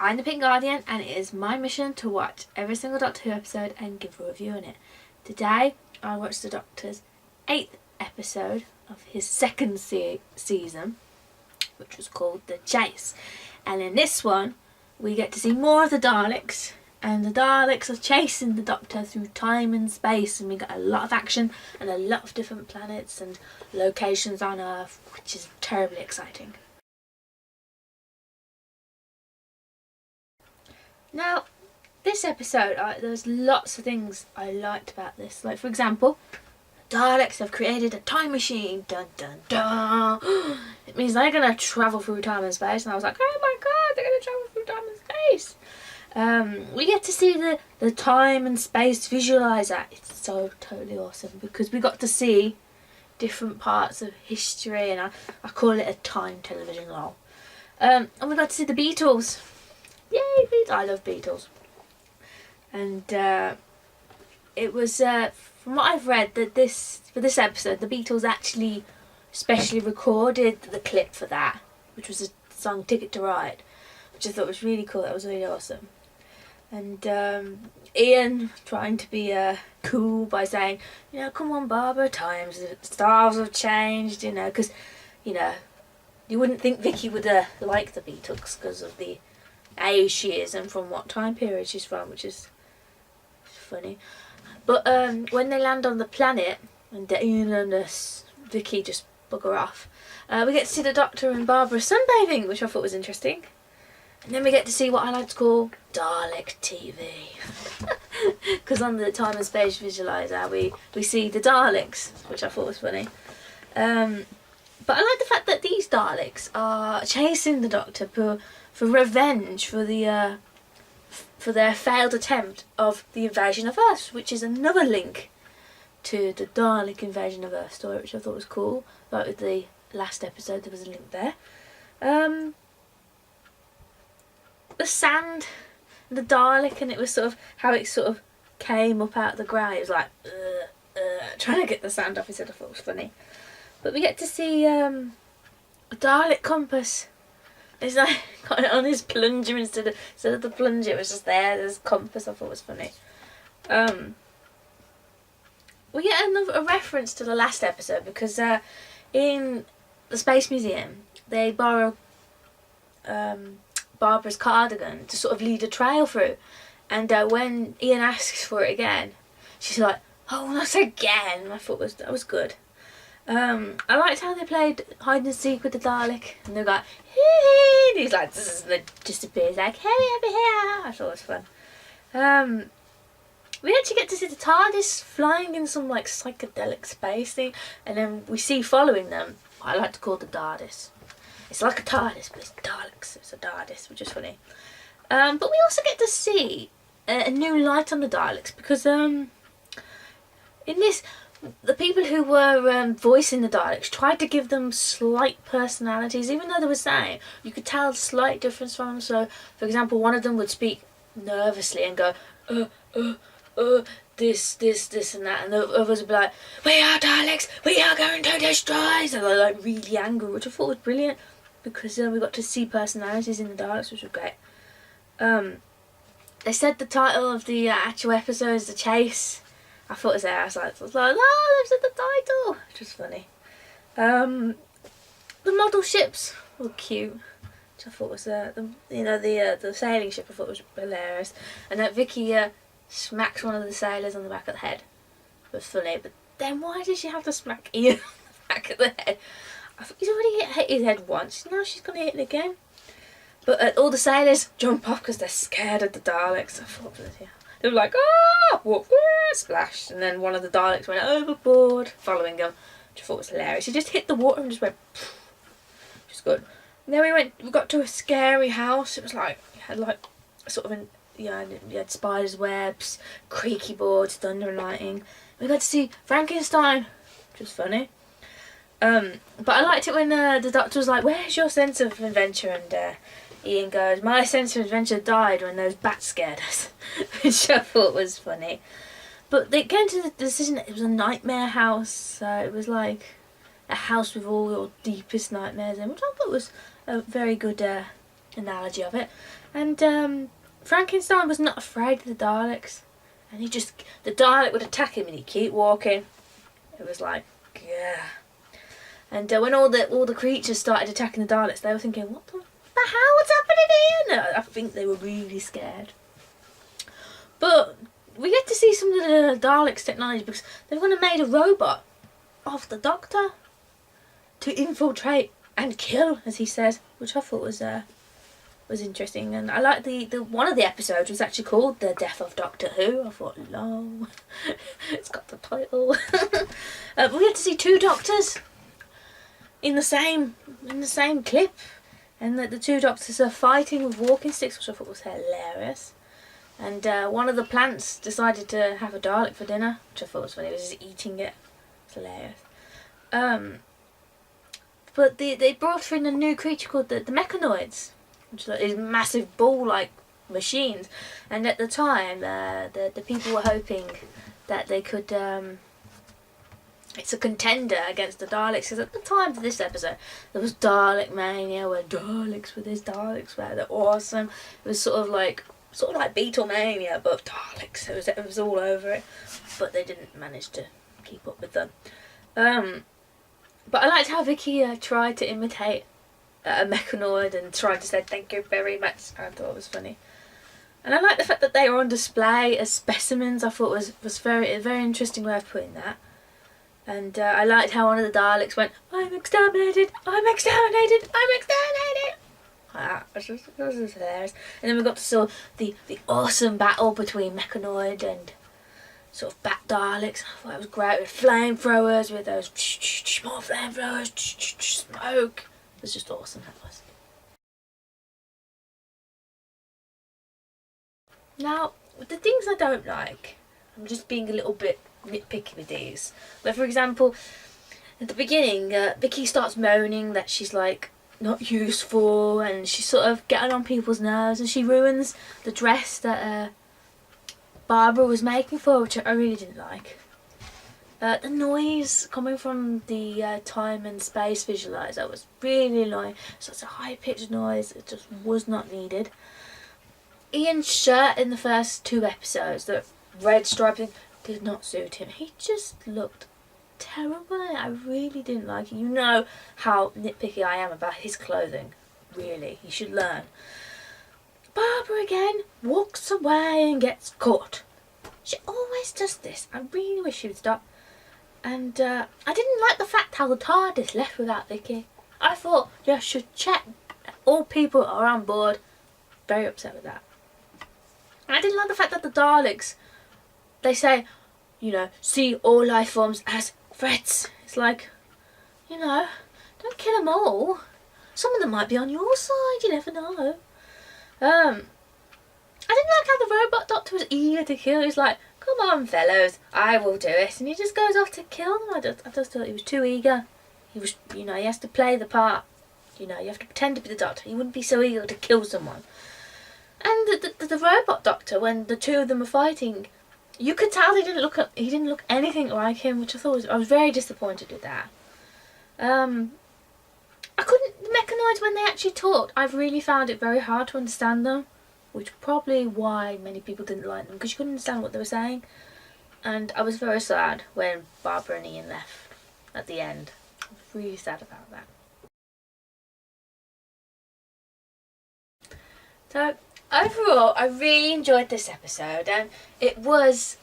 I'm the Pink Guardian, and it is my mission to watch every single Doctor Who episode and give a review on it. Today, I watched the Doctor's 8th episode of his second season, which was called The Chase. And in this one, we get to see more of the Daleks, and the Daleks are chasing the Doctor through time and space, and we get a lot of action and a lot of different planets and locations on Earth, which is terribly exciting. Now, this episode, there's lots of things I liked about this. Like, for example, Daleks have created a time machine. Dun dun dun. It means they're going to travel through time and space. And I was like, oh my god, they're going to travel through time and space. We get to see the time and space visualizer. It's so totally awesome because we got to see different parts of history, and I call it a time television lol. And we got to see the Beatles. Yay, Beatles! I love Beatles. And it was, from what I've read, that for this episode, the Beatles actually specially recorded the clip for that, which was a song Ticket to Ride, which I thought was really cool. That was really awesome. And Ian trying to be cool by saying, you know, come on Barbara, styles have changed, you know, because, you know, you wouldn't think Vicky would like the Beatles because of the age she is and from what time period she's from, which is funny. But when they land on the planet and Ian and Vicky just bugger off, we get to see the Doctor and Barbara sunbathing, which I thought was interesting. And then we get to see what I like to call Dalek TV. Because on the time and space visualizer we see the Daleks, which I thought was funny. But I like the fact that these Daleks are chasing the Doctor for revenge for their failed attempt of the invasion of Earth, which is another link to the Dalek invasion of Earth story, which I thought was cool. Like with the last episode, there was a link there. The sand, the Dalek, and it was sort of how it sort of came up out of the grey. It was like trying to get the sand off his head. I thought it was funny. But we get to see a Dalek compass. It's like got it on his plunger instead of the plunger. It was just there's a compass. I thought it was funny. We get a reference to the last episode because in the Space Museum they borrow Barbara's cardigan to sort of lead a trail through, and when Ian asks for it again, she's like, "Oh, not again!" I thought that was good. I liked how they played hide and seek with the Dalek, and they got hey, and he's like disappears like hey over here. I thought it was fun. We actually get to see the TARDIS flying in some like psychedelic space thing, and then we see following them what I like to call the DARDIS. It's like a TARDIS, but it's Daleks. It's a DARDIS, which is funny. But we also get to see a new light on the Daleks because in this, the people who were voicing the Daleks tried to give them slight personalities, even though they were saying you could tell a slight difference from them. So, for example, one of them would speak nervously and go, this and that, and the others would be like, we are Daleks, we are going to destroy. So they're like really angry, which I thought was brilliant because we got to see personalities in the Daleks, which was great. They said the title of the actual episode is The Chase. I thought it was there. I was like, oh, they've said the title, which was funny. The model ships were cute, which I thought was the sailing ship. I thought was hilarious, and that Vicky smacks one of the sailors on the back of the head. It was funny, but then why did she have to smack Ian on the back of the head? I thought he's already hit his head once. Now she's gonna hit it again. But all the sailors jump off because they're scared of the Daleks. I thought, yeah. They were like, ah, whoop, splash. And then one of the Daleks went overboard, following them, which I thought was hilarious. He just hit the water and just went, which was good. And then we got to a scary house. It was like, it had like sort of you had spiders' webs, creaky boards, thunder and lightning. We got to see Frankenstein, which was funny. But I liked it when the Doctor was like, where's your sense of adventure? And Ian goes, my sense of adventure died when those bats scared us, which I thought was funny. But they came to the decision that it was a nightmare house, so it was like a house with all your deepest nightmares in, which I thought was a very good analogy of it. And Frankenstein was not afraid of the Daleks, and the Dalek would attack him and he'd keep walking. It was like, yeah. And when all the creatures started attacking the Daleks, they were thinking, what the hell? What's happening here? No, I think they were really scared. But we get to see some of the Daleks' technology, because they've gone and made a robot of the Doctor to infiltrate and kill, as he says, which I thought was interesting. And I like the one of the episodes was actually called "The Death of Doctor Who." I thought, lol, it's got the title. We get to see two Doctors in the same clip, and the two Doctors are fighting with walking sticks, which I thought was hilarious. And one of the plants decided to have a Dalek for dinner, which I thought was funny. He was just eating it. It's hilarious. But they brought in a new creature called the Mechanoids, which is massive ball-like machines. And at the time, the people were hoping that they could... it's a contender against the Daleks, because at the time of this episode, there was Dalek Mania, where Daleks were this, Daleks were they're awesome. It was sort of like Beatlemania, but Daleks. It was all over it, but they didn't manage to keep up with them. But I liked how Vicky tried to imitate a mechanoid and tried to say thank you very much. I thought it was funny. And I like the fact that they were on display as specimens. I thought was a very interesting way of putting that. And I liked how one of the Daleks went, I'm exterminated, I'm exterminated, I'm exterminated. It was just hilarious. And then we got to see the awesome battle between Mechanoid and sort of Bat Daleks. I thought it was great, with flamethrowers, with those more flamethrowers, smoke. It was just awesome, that was. Now, the things I don't like, I'm just being a little bit nitpicky with these. But for example, at the beginning, Vicky starts moaning that she's like not useful, and she's sort of getting on people's nerves, and she ruins the dress that Barbara was making for her, which I really didn't like. The noise coming from the time and space visualizer was really annoying. Such a high-pitched noise, it just was not needed. Ian's shirt in the first two episodes, the red striping, did not suit him. He just looked terrible. I really didn't like it. You know how nitpicky I am about his clothing. Really, he should learn. Barbara again walks away and gets caught. She always does this. I really wish she would stop. And I didn't like the fact how the TARDIS left without Vicky. I thought you should check all people are on board. Very upset with that. And I didn't like the fact that the Daleks, they say, you know, see all life forms as threats. It's like, you know, don't kill them all. Some of them might be on your side, you never know. I didn't like how the robot doctor was eager to kill. He was like, come on fellows, I will do it. And he just goes off to kill them. I just thought he was too eager. He was, you know, he has to play the part. You know, you have to pretend to be the doctor. He wouldn't be so eager to kill someone. And the robot doctor, when the two of them were fighting, you could tell he didn't look anything like him, which I was very disappointed with that. The Mechanoids, when they actually talked, I've really found it very hard to understand them, which probably why many people didn't like them, because you couldn't understand what they were saying. And I was very sad when Barbara and Ian left at the end. I was really sad about that. So overall, I really enjoyed this episode, and it was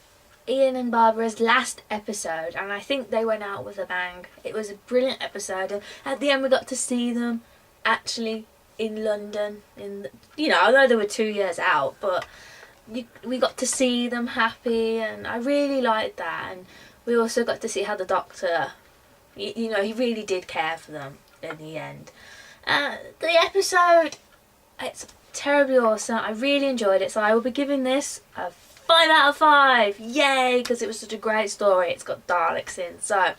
Ian and Barbara's last episode, and I think they went out with a bang. It was a brilliant episode, and at the end we got to see them actually in London. You know, I know they were 2 years out, but we got to see them happy, and I really liked that. And we also got to see how the Doctor, you know, he really did care for them in the end. The episode, it's terribly awesome. I really enjoyed it, so I will be giving this a 5 out of 5. Yay, because it was such a great story. It's got Daleks in. So I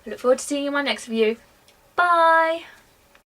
look forward to seeing you in my next review. Bye.